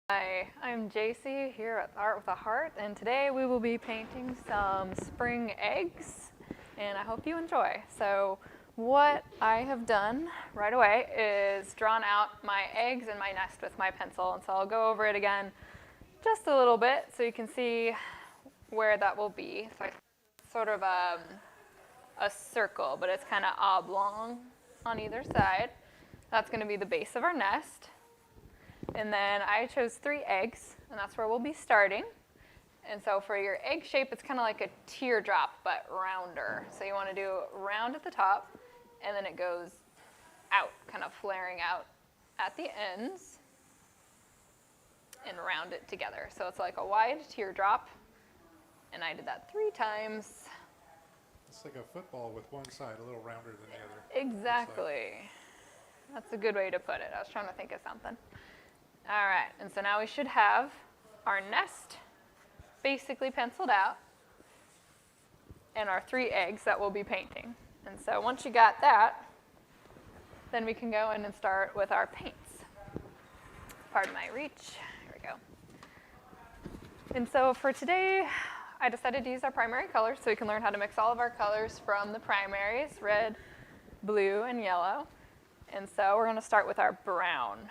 Hi, I'm Jaycee here at Art with a Heart, and today we will be painting some spring eggs, and I hope you enjoy. So what I have done right away is drawn out my eggs and my nest with my pencil, and so I'll go over it again just a little bit so you can see where that will be. So I sort of a circle, but it's kind of oblong on either side. That's going to be the base of our nest. And then I chose 3 eggs, and that's where we'll be starting. And so for your egg shape, it's kind of like a teardrop, but rounder. So you want to do round at the top, and then it goes out, kind of flaring out at the ends, and round it together. So it's like a wide teardrop, and I did that 3 times. It's like a football with one side a little rounder than the other. Exactly. That's a good way to put it. I was trying to think of something. All right, and so now we should have our nest basically penciled out and our 3 eggs that we'll be painting. And so once you got that, then we can go in and start with our paints. Pardon my reach. Here we go. And so for today, I decided to use our primary colors so we can learn how to mix all of our colors from the primaries, red, blue, and yellow. And so we're going to start with our brown.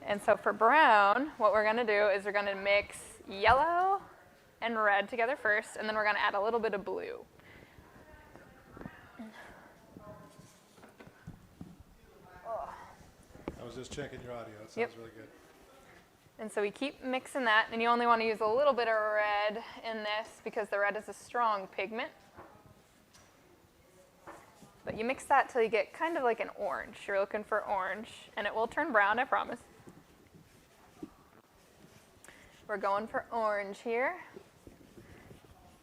And so for brown, what we're going to do is we're going to mix yellow and red together first, and then we're going to add a little bit of blue. I was just checking your audio. It sounds really good. And so we keep mixing that, and you only want to use a little bit of red in this because the red is a strong pigment. But you mix that till you get kind of like an orange. You're looking for orange, and it will turn brown, I promise. We're going for orange here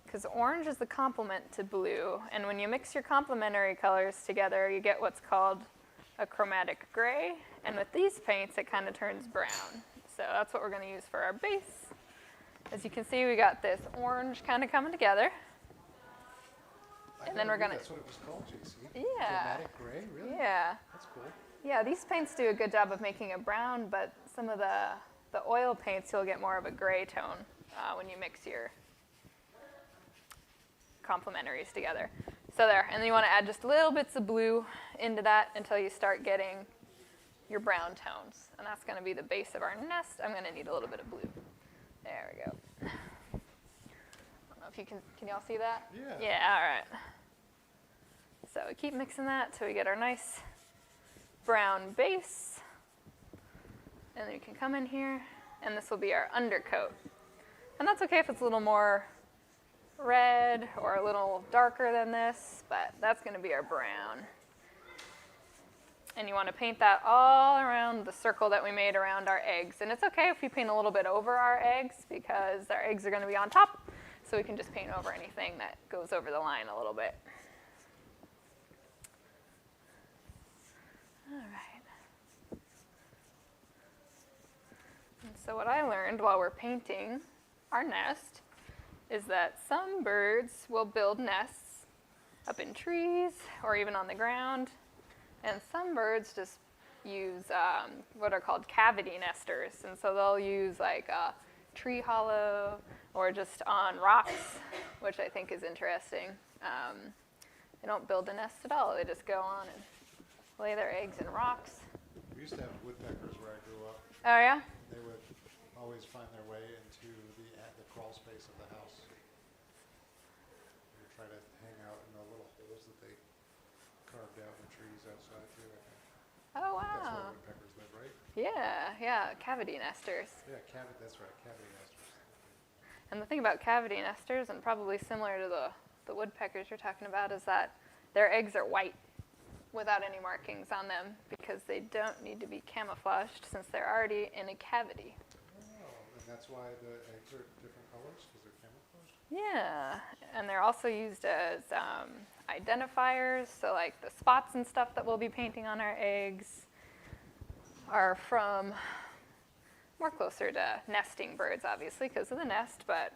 because orange is the complement to blue, and when you mix your complementary colors together, you get what's called a chromatic gray, and with these paints, it kind of turns brown. So that's what we're going to use for our base. As you can see, we got this orange kind of coming together. And then we're going to... That's what it was called, Jaycee. Yeah. Chromatic gray, really? Yeah. That's cool. Yeah, these paints do a good job of making it brown, but some of the oil paints, you'll get more of a gray tone when you mix your complementaries together. So there, and then you want to add just little bits of blue into that until you start getting your brown tones. And that's going to be the base of our nest. I'm going to need a little bit of blue. There we go. I don't know if you can y'all see that? Yeah. Yeah, all right. So we keep mixing that till we get our nice brown base. And then you can come in here, and this will be our undercoat. And that's okay if it's a little more red or a little darker than this, but that's going to be our brown. And you want to paint that all around the circle that we made around our eggs. And it's okay if we paint a little bit over our eggs because our eggs are going to be on top, so we can just paint over anything that goes over the line a little bit. All right. And so what I learned while we're painting our nest is that some birds will build nests up in trees or even on the ground, and some birds just use what are called cavity nesters, and so they'll use like a tree hollow or just on rocks, which I think is interesting. They don't build a nest at all, they just go on and lay their eggs in rocks. We used to have woodpeckers where I grew up. Oh yeah? They would always find their way into the crawl space of the house. They would try to hang out in the little holes that they carved out in the trees outside too, I think. Oh wow. That's where woodpeckers live, right? Yeah, cavity nesters. Yeah, that's right, cavity nesters. And the thing about cavity nesters, and probably similar to the woodpeckers you're talking about, is that their eggs are white without any markings on them because they don't need to be camouflaged since they're already in a cavity. Oh, and that's why the eggs are different colors, because they're camouflaged? Yeah, and they're also used as identifiers, so like the spots and stuff that we'll be painting on our eggs are from more closer to nesting birds, obviously, because of the nest, but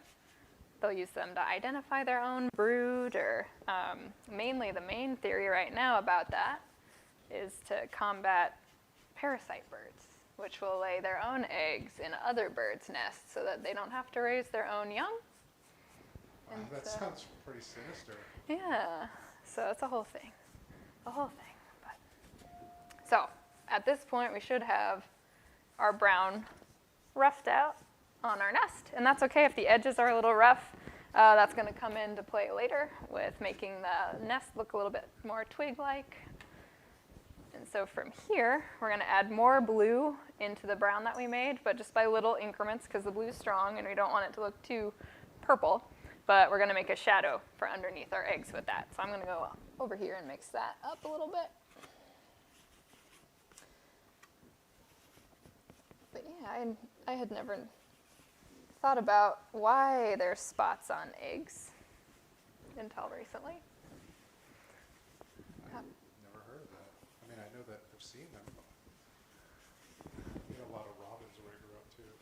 they'll use them to identify their own brood, or mainly the main theory right now about that is to combat parasite birds. which will lay their own eggs in other birds' nests so that they don't have to raise their own young. Wow, that sounds pretty sinister. Yeah, so it's a whole thing. A whole thing. But. So, at this point, we should have our brown roughed out on our nest. And that's okay if the edges are a little rough. That's going to come into play later with making the nest look a little bit more twig-like. And so from here, we're going to add more blue into the brown that we made, but just by little increments because the blue's strong and we don't want it to look too purple. But we're going to make a shadow for underneath our eggs with that. So I'm going to go over here and mix that up a little bit. But yeah, I had never thought about why there's spots on eggs until recently. Never heard of that. I mean, I know that I've seen them. We had a lot of robins where I grew up too.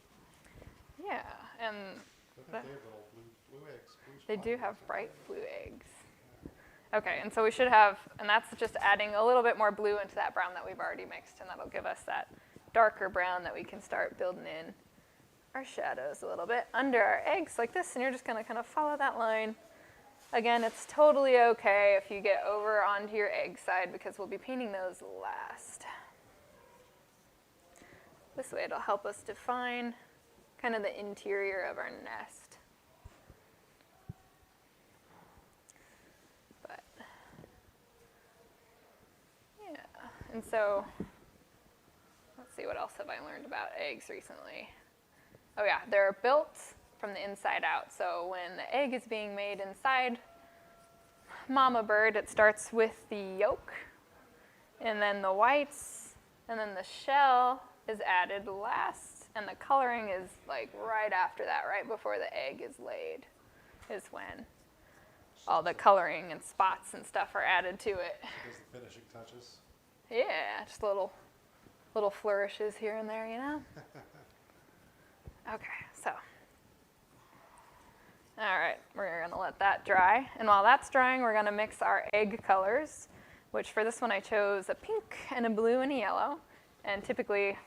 Yeah, and I think they have little blue eggs. they do have bright blue eggs. Okay, and so we should have, and that's just adding a little bit more blue into that brown that we've already mixed, and that'll give us that darker brown that we can start building in our shadows a little bit under our eggs like this, and you're just gonna kind of follow that line. Again, it's totally okay if you get over onto your egg side because we'll be painting those last. This way it'll help us define kind of the interior of our nest. But, yeah, and so, let's see, what else have I learned about eggs recently? Oh yeah, they're built from the inside out. So when the egg is being made inside mama bird, it starts with the yolk, and then the whites, and then the shell is added last, and the coloring is like right after that, right before the egg is laid, is when all the coloring and spots and stuff are added to it. Those the finishing touches. Yeah, just little flourishes here and there, you know? Okay, so. All right, we're gonna let that dry. And while that's drying, we're gonna mix our egg colors, which for this one I chose a pink and a blue and a yellow. And typically,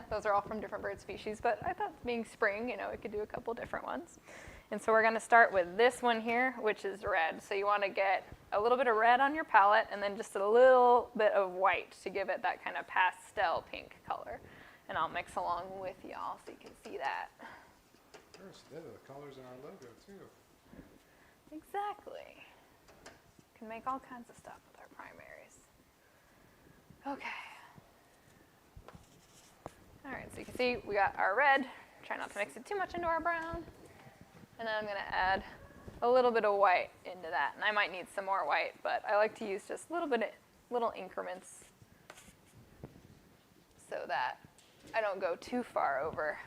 those are all from different bird species, but I thought being spring, you know, we could do a couple different ones. And so we're gonna start with this one here, which is red. So you wanna get a little bit of red on your palette and then just a little bit of white to give it that kind of pastel pink color. And I'll mix along with y'all so you can see that. They're the colors in our logo too. Exactly. Can make all kinds of stuff with our primaries. Okay. All right, so you can see we got our red. Try not to mix it too much into our brown. And then I'm gonna add a little bit of white into that. And I might need some more white, but I like to use just little increments so that I don't go too far over.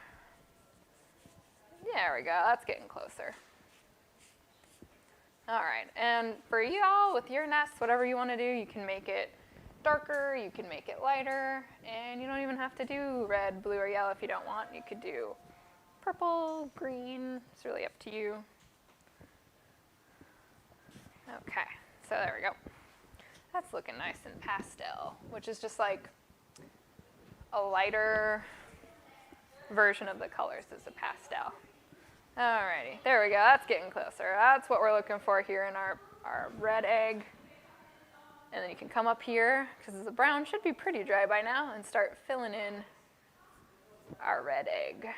There we go, that's getting closer. All right, and for y'all with your nests, whatever you want to do, you can make it darker, you can make it lighter, and you don't even have to do red, blue, or yellow if you don't want. You could do purple, green, it's really up to you. Okay, so there we go. That's looking nice and pastel, which is just like a lighter version of the colors as a pastel. Alrighty, there we go, that's getting closer. That's what we're looking for here in our red egg. And then you can come up here, because the brown should be pretty dry by now, and start filling in our red egg.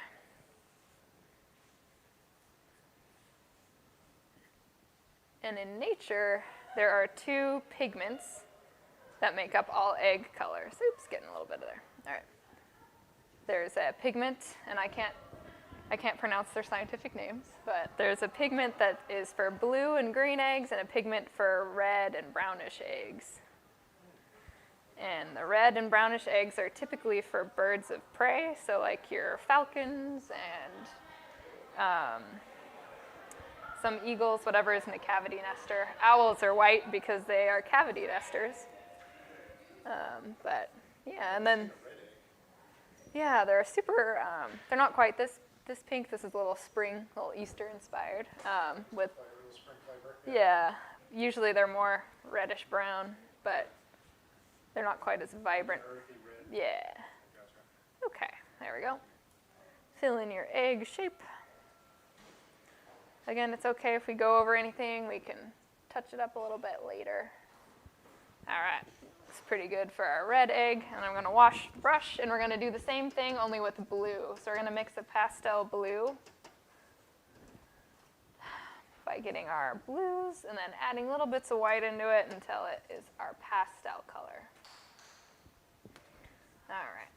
And in nature, there are two pigments that make up all egg colors. Oops, getting a little bit of there. All right. There's a pigment, and I can't pronounce their scientific names, but there's a pigment that is for blue and green eggs and a pigment for red and brownish eggs. And the red and brownish eggs are typically for birds of prey, so like your falcons and some eagles, whatever isn't a cavity nester. Owls are white because they are cavity nesters. But yeah, and then, yeah, they're super, they're not quite this pink. This is a little spring, a little Easter inspired. With, yeah, usually they're more reddish brown, but they're not quite as vibrant. Yeah. Okay. There we go. Fill in your egg shape. Again, it's okay if we go over anything. We can touch it up a little bit later. All right, looks pretty good for our red egg. And I'm gonna wash the brush, and we're gonna do the same thing, only with blue. So we're gonna mix a pastel blue by getting our blues and then adding little bits of white into it until it is our pastel color. All right.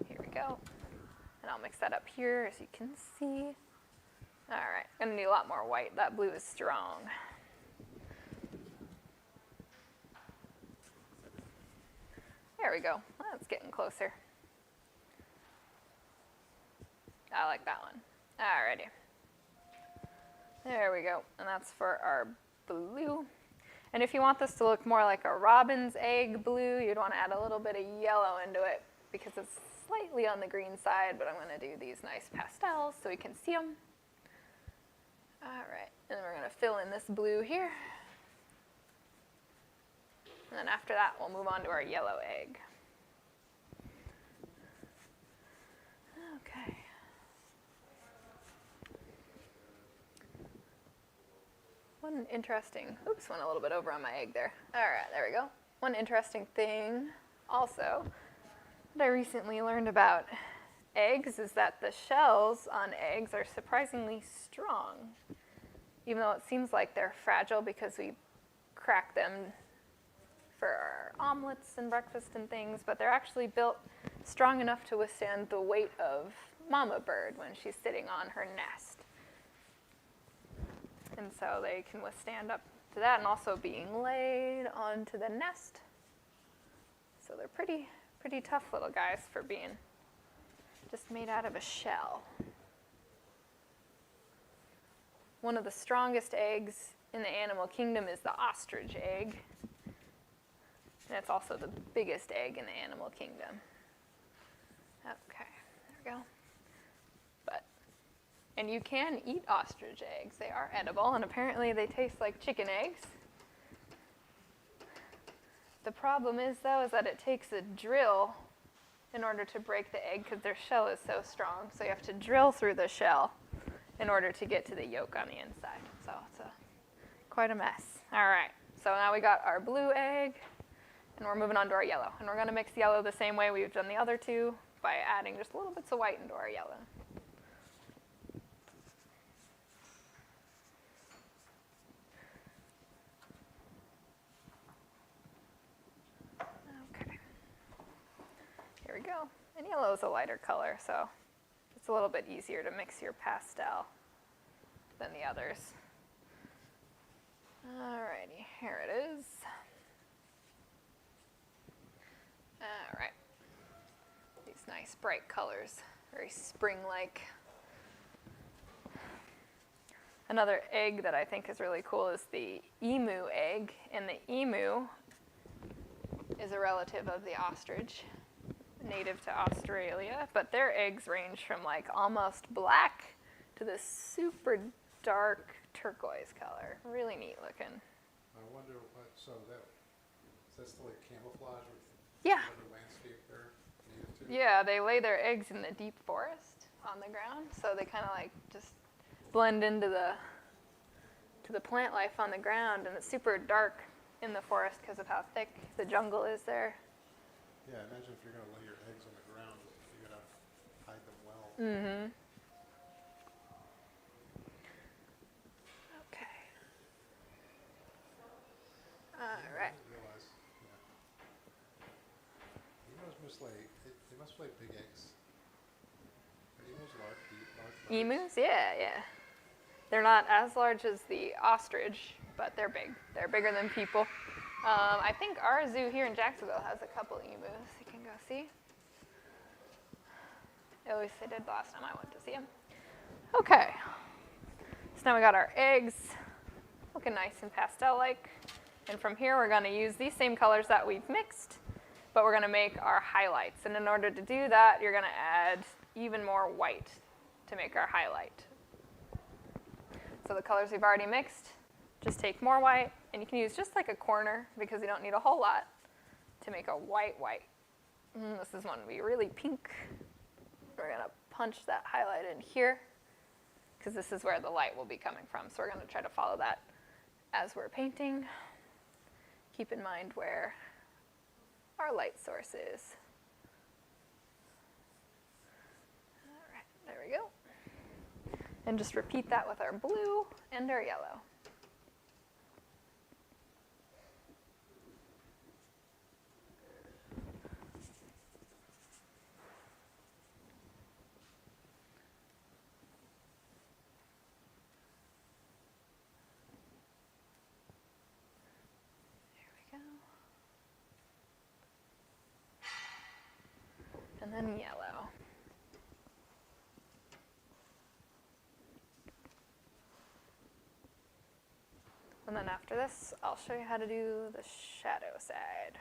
Here we go. And I'll mix that up here as you can see. All right, gonna need a lot more white. That blue is strong. There we go. That's getting closer. I like that one. Alrighty. There we go. And that's for our blue. And if you want this to look more like a robin's egg blue, you'd want to add a little bit of yellow into it because it's slightly on the green side, but I'm going to do these nice pastels so we can see them. Alright, and then we're going to fill in this blue here. And then after that, we'll move on to our yellow egg. Okay. One interesting, oops, went a little bit over on my egg there. All right, there we go. One interesting thing also that I recently learned about eggs is that the shells on eggs are surprisingly strong, even though it seems like they're fragile because we crack them for our omelets and breakfast and things, but they're actually built strong enough to withstand the weight of mama bird when she's sitting on her nest. And so they can withstand up to that and also being laid onto the nest. So they're pretty tough little guys for being just made out of a shell. One of the strongest eggs in the animal kingdom is the ostrich egg. And it's also the biggest egg in the animal kingdom. Okay, there we go. And you can eat ostrich eggs. They are edible, and apparently they taste like chicken eggs. The problem is, though, is that it takes a drill in order to break the egg because their shell is so strong. So you have to drill through the shell in order to get to the yolk on the inside. So it's quite a mess. All right, so now we got our blue egg, and we're moving on to our yellow. And we're going to mix yellow the same way we've done the other two by adding just little bits of white into our yellow. Here we go. And yellow is a lighter color, so it's a little bit easier to mix your pastel than the others. Alrighty, here it is. Alright. These nice bright colors, very spring-like. Another egg that I think is really cool is the emu egg, and the emu is a relative of the ostrich, native to Australia, but their eggs range from like almost black to this super dark turquoise color. Really neat looking. I wonder what, so that's the like camouflage with Yeah. the landscape there native to? Yeah, they lay their eggs in the deep forest on the ground, so they kind of like just blend into the plant life on the ground, and it's super dark in the forest because of how thick the jungle is there. Yeah, imagine if you're going to lay your eggs on the ground, you got to hide them well. Mm-hmm. Okay. All right. I didn't realize, Emus must lay big eggs. Are emus large birds? Emus? Yeah. They're not as large as the ostrich, but they're big. They're bigger than people. I think our zoo here in Jacksonville has a couple emus. You can go see. At least they did the last time I went to see them. Okay. So now we got our eggs looking nice and pastel-like. And from here, we're going to use these same colors that we've mixed, but we're going to make our highlights. And in order to do that, you're going to add even more white to make our highlight. So the colors we've already mixed, just take more white, and you can use just like a corner because you don't need a whole lot to make a white. This is one to be really pink. We're going to punch that highlight in here because this is where the light will be coming from. So we're going to try to follow that as we're painting. Keep in mind where our light source is. All right, there we go. And just repeat that with our blue and our yellow. And then yellow. And then after this, I'll show you how to do the shadow side,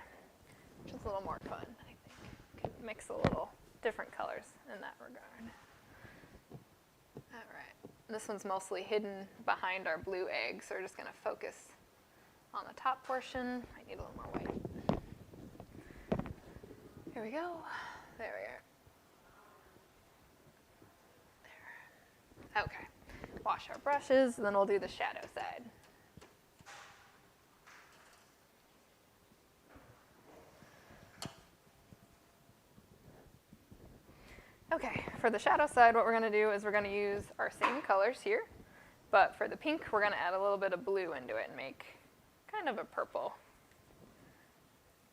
which is a little more fun, I think. You can mix a little different colors in that regard. All right, this one's mostly hidden behind our blue egg, so we're just gonna focus on the top portion. I need a little more white. Here we go. There we are. There. Okay. Wash our brushes, and then we'll do the shadow side. Okay, for the shadow side, what we're going to do is we're going to use our same colors here, but for the pink, we're going to add a little bit of blue into it and make kind of a purple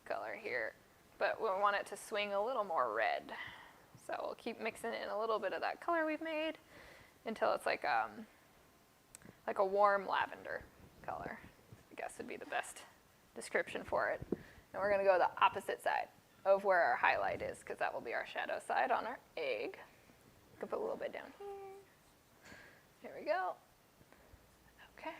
color here. But we want it to swing a little more red. So we'll keep mixing in a little bit of that color we've made until it's like a warm lavender color, I guess would be the best description for it. And we're going to go the opposite side of where our highlight is, because that will be our shadow side on our egg. You can put a little bit down here. Here we go. Okay.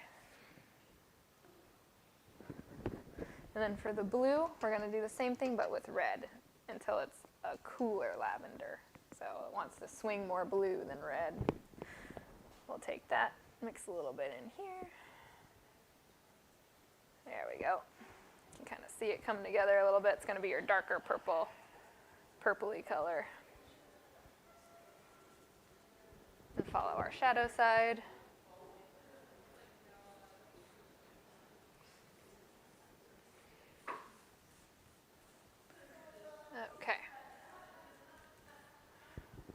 And then for the blue, we're going to do the same thing but with red until it's a cooler lavender. So it wants to swing more blue than red. We'll take that, mix a little bit in here. There we go. You can kind of see it come together a little bit. It's going to be your darker purple, purpley color. And follow our shadow side. Okay.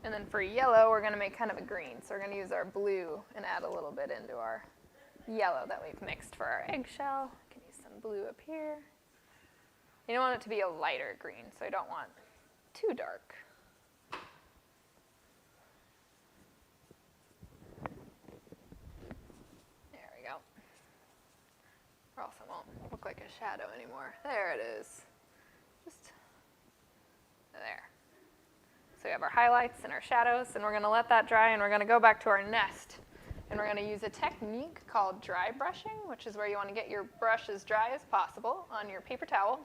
And then for yellow, we're going to make kind of a green. So we're going to use our blue and add a little bit into our yellow that we've mixed for our eggshell. You can use some blue up here. You don't want it to be a lighter green, so you don't want too dark. There we go. Or else it won't look like a shadow anymore. There it is. Just there. So we have our highlights and our shadows, and we're going to let that dry, and we're going to go back to our nest. And we're going to use a technique called dry brushing, which is where you want to get your brush as dry as possible on your paper towel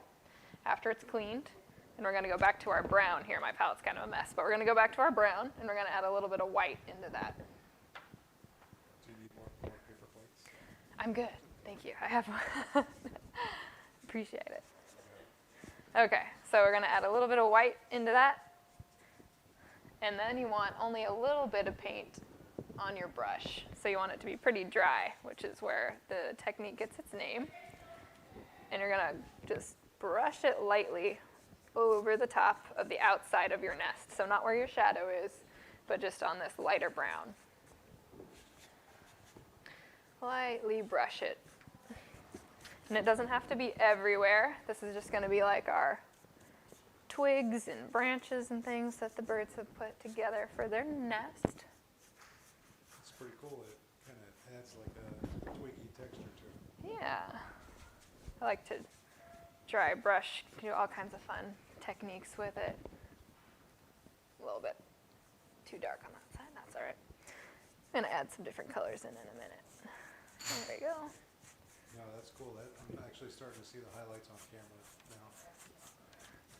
after it's cleaned. And we're going to go back to our brown here. My palette's kind of a mess, but we're going to go back to our brown, and we're going to add a little bit of white into that. Do you need more paper plates? I'm good. Thank you. I have one. Appreciate it. Okay, so we're going to add a little bit of white into that. And then you want only a little bit of paint on your brush. So you want it to be pretty dry, which is where the technique gets its name. And you're going to just brush it lightly over the top of the outside of your nest. So not where your shadow is, but just on this lighter brown. Lightly brush it. And it doesn't have to be everywhere. This is just going to be like our twigs and branches and things that the birds have put together for their nest. It's pretty cool. It kind of adds like a twiggy texture to it. Yeah. I like to dry brush, do all kinds of fun techniques with it. A little bit too dark on that side, that's all right. I'm going to add some different colors in a minute. There we go. No, that's cool. I'm actually starting to see the highlights on camera now.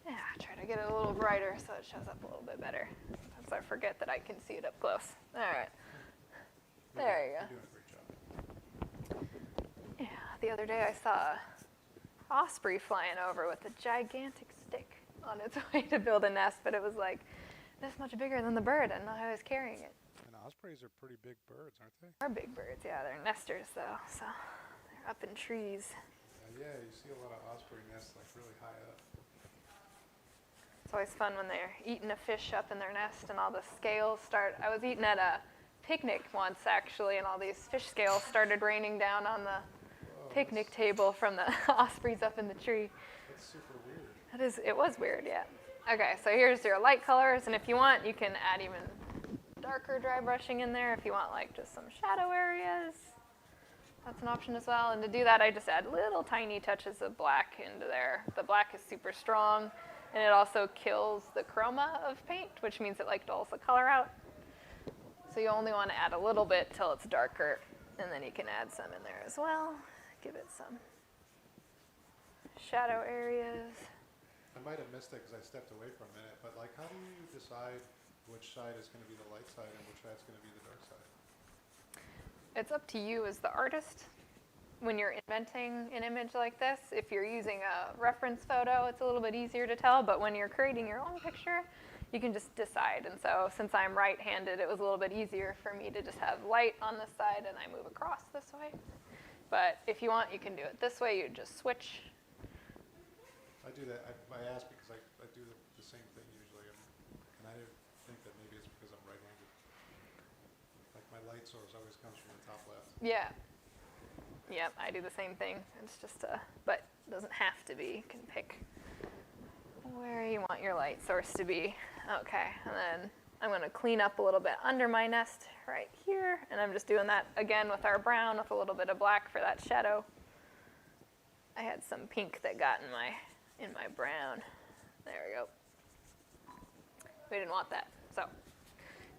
Yeah, try to get it a little brighter so it shows up a little bit better. Sometimes I forget that I can see it up close. All right. There you go. You're doing a great job. Yeah. the other day I saw a osprey flying over with a gigantic stick on its way to build a nest, but it was like this much bigger than the bird, and I was carrying it. And ospreys are pretty big birds, aren't they? They're big birds, yeah, they're nesters though, so they're up in trees. Yeah, you see a lot of osprey nests like really high up. It's always fun when they're eating a fish up in their nest and all the scales start. I was eating at a picnic once actually, and all these fish scales started raining down on the picnic table from the ospreys up in the tree. That's super weird. It was weird, yeah. Okay, so here's your light colors, and if you want, you can add even darker dry brushing in there if you want like just some shadow areas. That's an option as well. And to do that, I just add little tiny touches of black into there. The black is super strong, and it also kills the chroma of paint, which means it like dulls the color out. So you only want to add a little bit till it's darker, and then you can add some in there as well. Give it some shadow areas. I might have missed it because I stepped away for a minute, but like how do you decide which side is going to be the light side and which side is going to be the dark side? It's up to you as the artist. When you're inventing an image like this, if you're using a reference photo, it's a little bit easier to tell, but when you're creating your own picture, you can just decide. And so since I'm right-handed, it was a little bit easier for me to just have light on this side and I move across this way. But if you want, you can do it this way. You just switch. I do that. I ask because I do the same thing usually, and I think that maybe it's because I'm right-handed. Like my light source always comes from the top left. Yeah. Yep, I do the same thing. It's just but it doesn't have to be. You can pick where you want your light source to be. Okay, and then I'm going to clean up a little bit under my nest right here, and I'm just doing that again with our brown with a little bit of black for that shadow. I had some pink that got in my brown. There we go. We didn't want that, so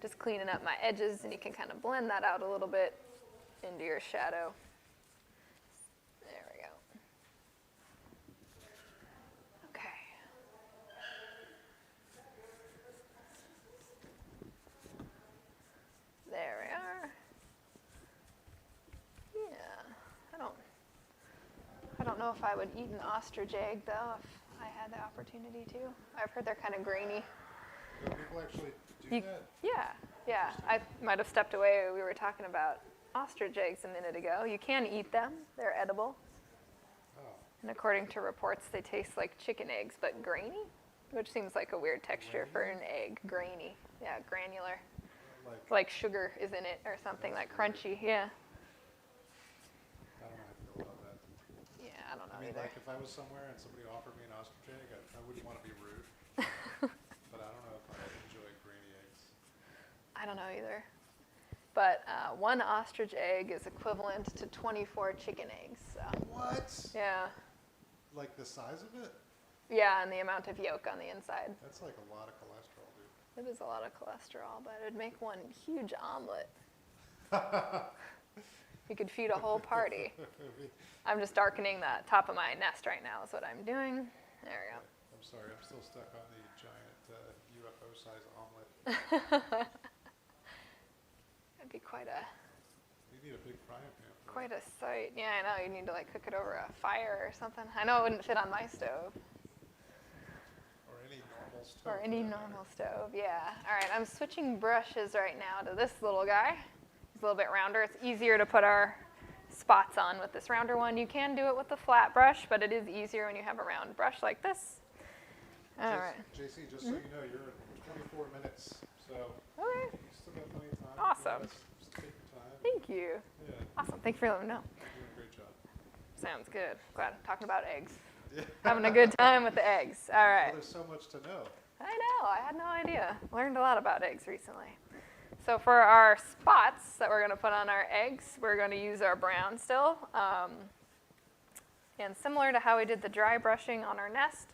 just cleaning up my edges, and you can kind of blend that out a little bit into your shadow. There we go. Okay. There we are. Yeah, I don't know if I would eat an ostrich egg though if I had the opportunity to. I've heard they're kind of grainy. Do people actually do that? Yeah. I might have stepped away. We were talking about ostrich eggs a minute ago. You can eat them. They're edible. Oh. And according to reports, they taste like chicken eggs, but grainy, which seems like a weird texture for an egg. Grainy. Yeah, granular. Like sugar is in it or something, like crunchy. Yeah. I don't know how to feel about that. Yeah, I don't know I mean, either. like if I was somewhere and somebody offered me an ostrich egg, I wouldn't want to be rude. But I don't know if I enjoy grainy eggs. I don't know either. But one ostrich egg is equivalent to 24 chicken eggs. So. What? Yeah. Like the size of it? Yeah, and the amount of yolk on the inside. That's like a lot of cholesterol, dude. It is a lot of cholesterol, but it'd make one huge omelet. You could feed a whole party. I'm just darkening the top of my nest right now is what I'm doing. There we go. I'm sorry, I'm still stuck on the giant UFO-sized omelet. It'd be quite a You need a big frying pan for quite a sight. Yeah, I know. You need to like cook it over a fire or something. I know it wouldn't fit on my stove. Or any normal stove. Or any normal stove, yeah. All right, I'm switching brushes right now to this little guy. He's a little bit rounder. It's easier to put our spots on with this rounder one. You can do it with the flat brush, but it is easier when you have a round brush like this. All right. Jaycee, just so you know, you're at 24 minutes, so Okay. you still got plenty of time. Awesome. Just take your time. Thank you. Yeah, Awesome. Thanks for letting me know. you're doing a great job. Sounds good. Glad I'm talking about eggs. Yeah. Having a good time with the eggs. All Well, right. there's so much to know. I know. I had no idea. Learned a lot about eggs recently. So for our spots that we're going to put on our eggs, we're going to use our brown still. And similar to how we did the dry brushing on our nest,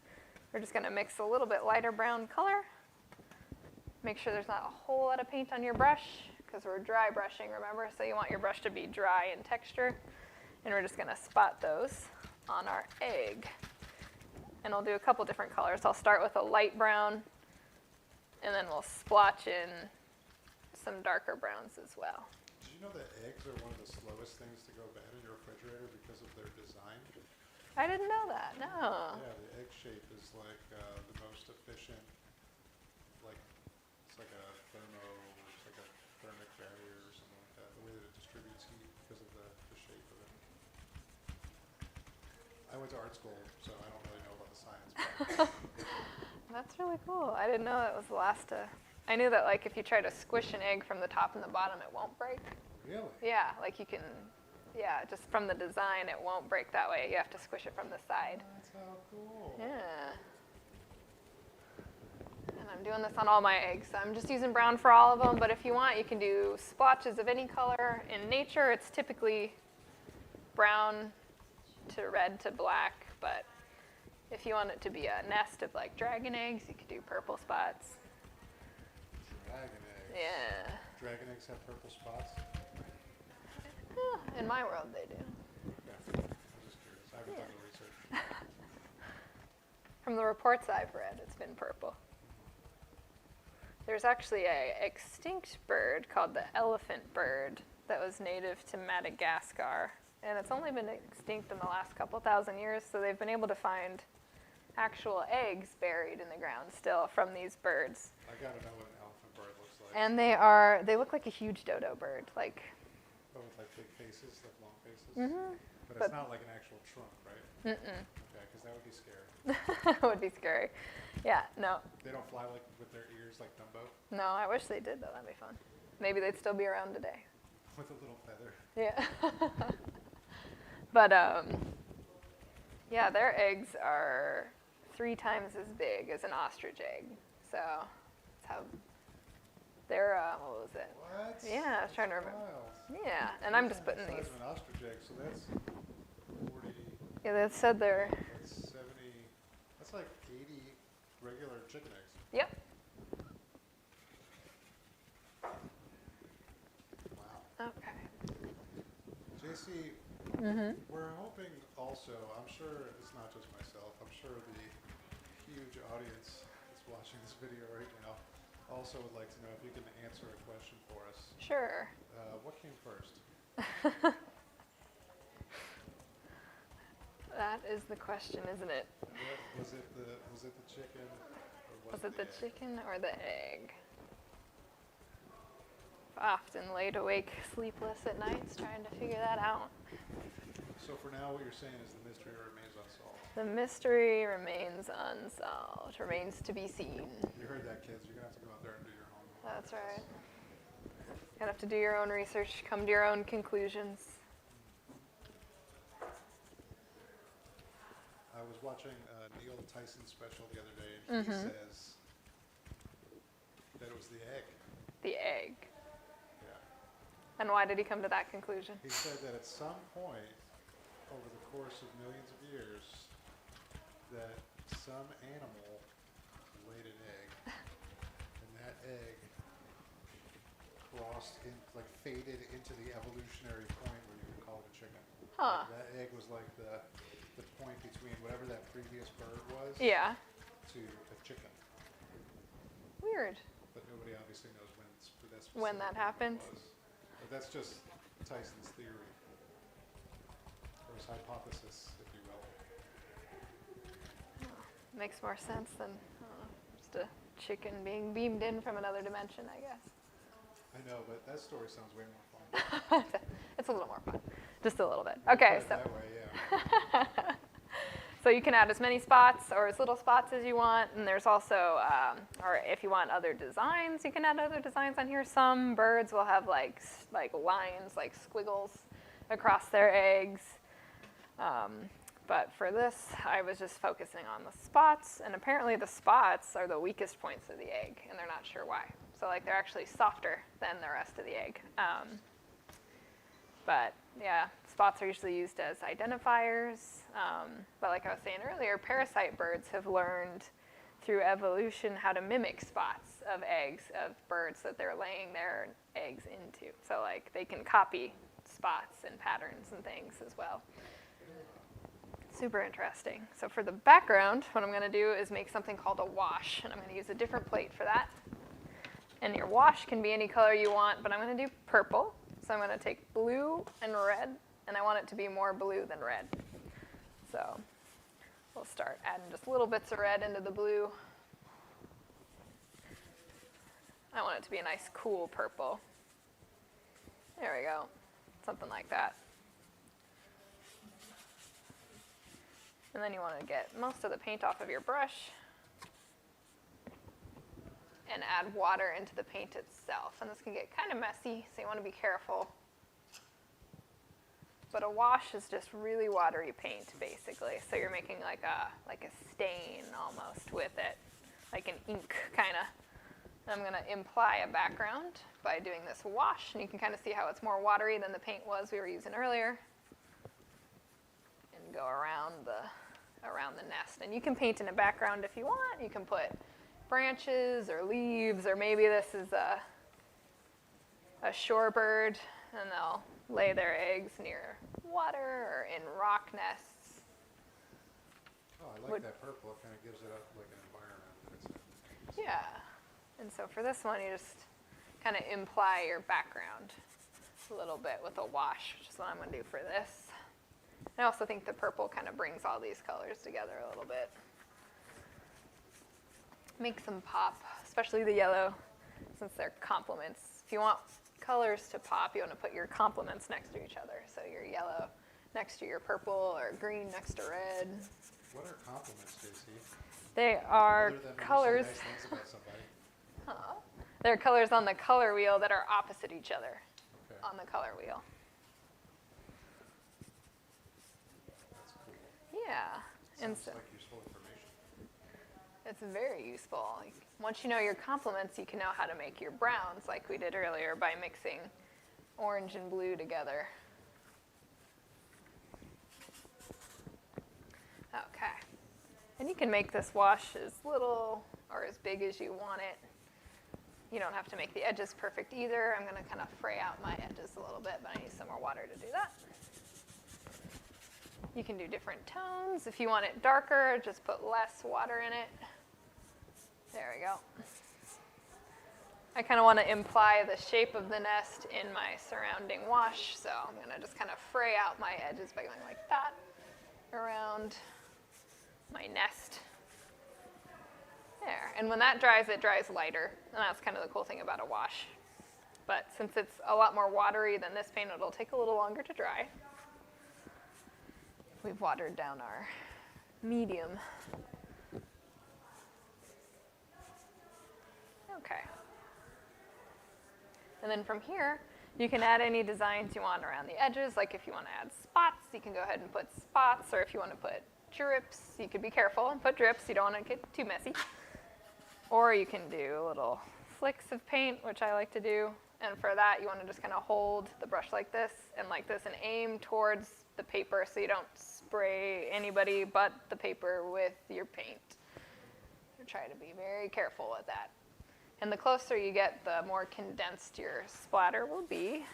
we're just going to mix a little bit lighter brown color. Make sure there's not a whole lot of paint on your brush because we're dry brushing, remember? So you want your brush to be dry in texture. And we're just going to spot those on our egg. And I'll do a couple different colors. I'll start with a light brown, and then we'll splotch in some darker browns as well. Did you know that eggs are one of the slowest things to go bad in your refrigerator? refrigerator because of their design. I didn't know that. No. Yeah, the egg shape is like the most efficient. Like it's like a thermic barrier or something like that. The way that it distributes heat because of the shape of it. I went to art school, so I don't really know about the science. That's really cool. I didn't know that was the last. I knew that like if you try to squish an egg from the top and the bottom, it won't break. Really? Yeah, like you can. Yeah, just from the design, it won't break that way. You have to squish it from the side. That's how cool. Yeah. And I'm doing this on all my eggs. I'm just using brown for all of them, but if you want, you can do splotches of any color. In nature, it's typically brown to red to black, but if you want it to be a nest of like dragon eggs, you could do purple spots. Dragon eggs. Yeah. Dragon eggs have purple spots? In my world, they do. Okay. I'm just curious. I haven't done the research. From the reports I've read, it's been purple. There's actually a extinct bird called the elephant bird that was native to Madagascar, and it's only been extinct in the last couple thousand years, so they've been able to find actual eggs buried in the ground still from these birds. I gotta know what an elephant bird looks like. And they look like a huge dodo bird, like. Oh, with like big faces, like long faces? Mm-hmm. But it's not like an actual trunk, right? Mm-mm. Okay, because that would be scary. That would be scary. Yeah, no. They don't fly like with their ears like Dumbo? No, I wish they did though, that'd be fun. Maybe they'd still be around today. With a little feather. Yeah. But yeah, their eggs are 3 times as big as an ostrich egg. So that's how they're what was it? What? Yeah, I was trying to remember. Wild. Yeah, and I'm just putting The size these. of an ostrich egg, so that's 40, Yeah, they said they're. that's 70, that's like 80 regular chicken eggs. Yep. Wow. Okay. Jaycee, Mhm. we're hoping also, I'm sure it's not just myself, I'm sure the huge audience that's watching this video right now also would like to know if you can answer a question for us. Sure. What came first? That is the question, isn't it? Was it the chicken or Was it the egg? chicken or the egg? Often laid awake, sleepless at nights, trying to figure that out. So for now, what you're saying is the mystery remains unsolved. The mystery remains unsolved, remains to be seen. You heard that, kids. You're gonna have to go out there and do your homework. That's right. You have to do your own research, come to your own conclusions. I was watching Neil Tyson's special the other day, and he says that it was the egg. The egg. Yeah. And why did he come to that conclusion? He said that at some point over the course of millions of years, that some animal laid an egg, and that egg crossed in, like faded into the evolutionary point where you could call it a chicken. Huh. Like that egg was like the point between whatever that previous bird was Yeah. to a chicken. Weird. But nobody obviously knows When that happened. was. But that's just Tyson's theory, or his hypothesis, if you will. Makes more sense than just a chicken being beamed in from another dimension, I guess. I know, but that story sounds way more fun. It's a little more fun. Just a little bit. Okay, Put it so. that way, yeah. So you can add as many spots or as little spots as you want, and there's also, or if you want other designs, you can add other designs on here. Some birds will have like lines, like squiggles across their eggs. But for this, I was just focusing on the spots, and apparently the spots are the weakest points of the egg, and they're not sure why. So like they're actually softer than the rest of the egg. But yeah, spots are usually used as identifiers. But like I was saying earlier, parasite birds have learned through evolution how to mimic spots of eggs of birds that they're laying their eggs into. So like they can copy spots and patterns and things as well. Super interesting. So for the background, what I'm going to do is make something called a wash, and I'm going to use a different plate for that. And your wash can be any color you want, but I'm going to do purple. So I'm going to take blue and red and I want it to be more blue than red. So we'll start adding just little bits of red into the blue. I want it to be a nice cool purple. There we go, something like that. And then you want to get most of the paint off of your brush and add water into the paint itself. And this can get kind of messy, so you want to be careful. But a wash is just really watery paint, basically. So you're making like a stain almost with it, like an ink kind of. I'm going to imply a background by doing this wash, and you can kind of see how it's more watery than the paint was we were using earlier. And go around the nest. And you can paint in a background if you want. You can put branches or leaves, or maybe this is a shorebird, and they'll lay their eggs near water or in rock nests. Oh, I like that purple. It kind of gives it like an environment that it's in. Yeah. And so for this one, you just kind of imply your background a little bit with a wash, which is what I'm going to do for this. I also think the purple kind of brings all these colors together a little bit. Makes them pop, especially the yellow, since they're complements. If you want colors to pop, you want to put your complements next to each other. So your yellow next to your purple, or green next to red. What are complements, Jaycee? They are Other than when you say colors. nice things about somebody. They're colors on the color wheel that are opposite each other Okay. on the color wheel. That's cool. Yeah. And Sounds so like useful information. it's very useful. Like, once you know your complements, you can know how to make your browns like we did earlier by mixing orange and blue together. Okay. And you can make this wash as little or as big as you want it. You don't have to make the edges perfect either. I'm going to kind of fray out my edges a little bit, but I need some more water to do that. You can do different tones. If you want it darker, just put less water in it. There we go. I kind of want to imply the shape of the nest in my surrounding wash, so I'm going to just kind of fray out my edges by going like that around my nest. There, and when that dries, it dries lighter, and that's kind of the cool thing about a wash. But since it's a lot more watery than this paint, it'll take a little longer to dry. We've watered down our medium. Okay. And then from here, you can add any designs you want around the edges. Like if you want to add spots, you can go ahead and put spots, or if you want to put drips, you could be careful and put drips. You don't want to get too messy. Or you can do little flicks of paint, which I like to do. And for that, you want to just kind of hold the brush like this, and aim towards the paper so you don't spray anybody but the paper with your paint. So try to be very careful with that. And the closer you get, the more condensed your splatter will be.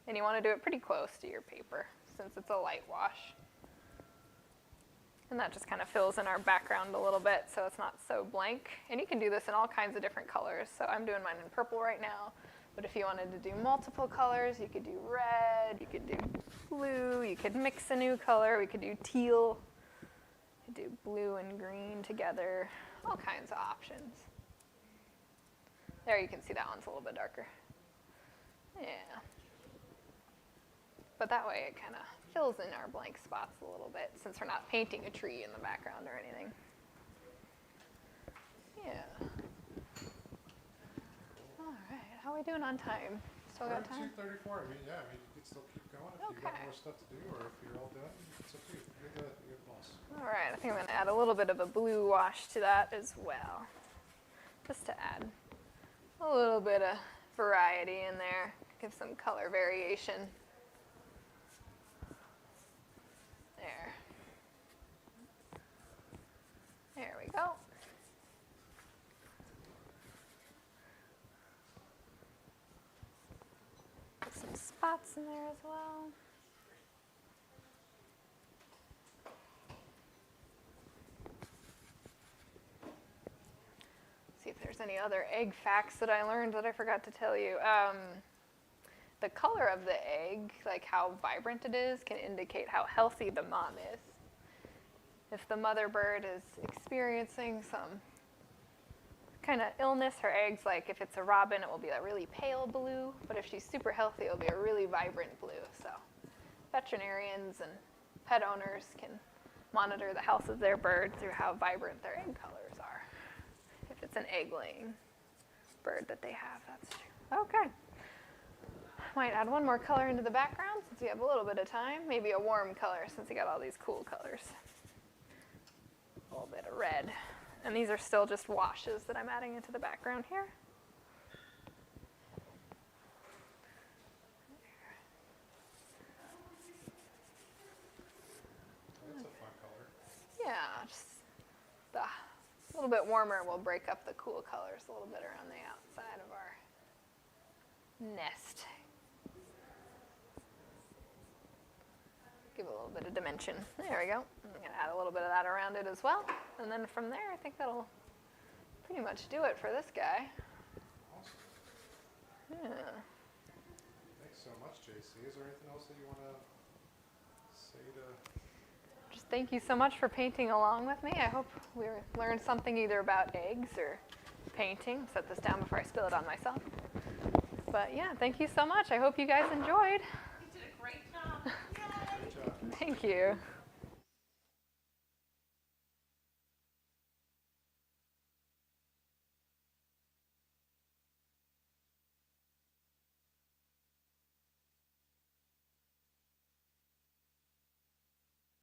And you want to do it pretty close to your paper since it's a light wash. And that just kind of fills in our background a little bit so it's not so blank. And you can do this in all kinds of different colors. So I'm doing mine in purple right now. But if you wanted to do multiple colors, you could do red, you could do blue, you could mix a new color, we could do teal, you could do blue and green together, all kinds of options. There, you can see that one's a little bit darker. Yeah. But that way it kind of fills in our blank spots a little bit since we're not painting a tree in the background or anything. Yeah. All right, how are we doing on time? Still got time? 2:34. I mean, you can still keep going if you've got more stuff to do, or if you're all done. It's up to you. You're the boss. All right, I think I'm going to add a little bit of a blue wash to that as well, just to add a little bit of variety in there, give some color variation. There. There we go. Put some spots in there as well. See if there's any other egg facts that I learned that I forgot to tell you. the color of the egg, like how vibrant it is, can indicate how healthy the mom is. If the mother bird is experiencing some kind of illness, her eggs, like if it's a robin, it will be a really pale blue, but if she's super healthy, it'll be a really vibrant blue. So veterinarians and pet owners can monitor the health of their bird through how vibrant their egg colors are. If it's an egg-laying bird that they have, that's true. Okay. Might add one more color into the background since we have a little bit of time. Maybe a warm color since we got all these cool colors. A little bit of red. And these are still just washes that I'm adding into the background here. That's a fun color. Yeah, just a little bit warmer will break up the cool colors a little bit around the outside of our nest. Give it a little bit of dimension. There we go. I'm going to add a little bit of that around it as well. And then from there, I think that'll pretty much do it for this guy. Awesome. Yeah. Thanks so much, Jaycee. Is there anything else that you want to say to... Just thank you so much for painting along with me. I hope we learned something either about eggs or painting. Set this down before I spill it on myself. But yeah, thank you so much. I hope you guys enjoyed. You did a great job. Yay! Good job. Thank you.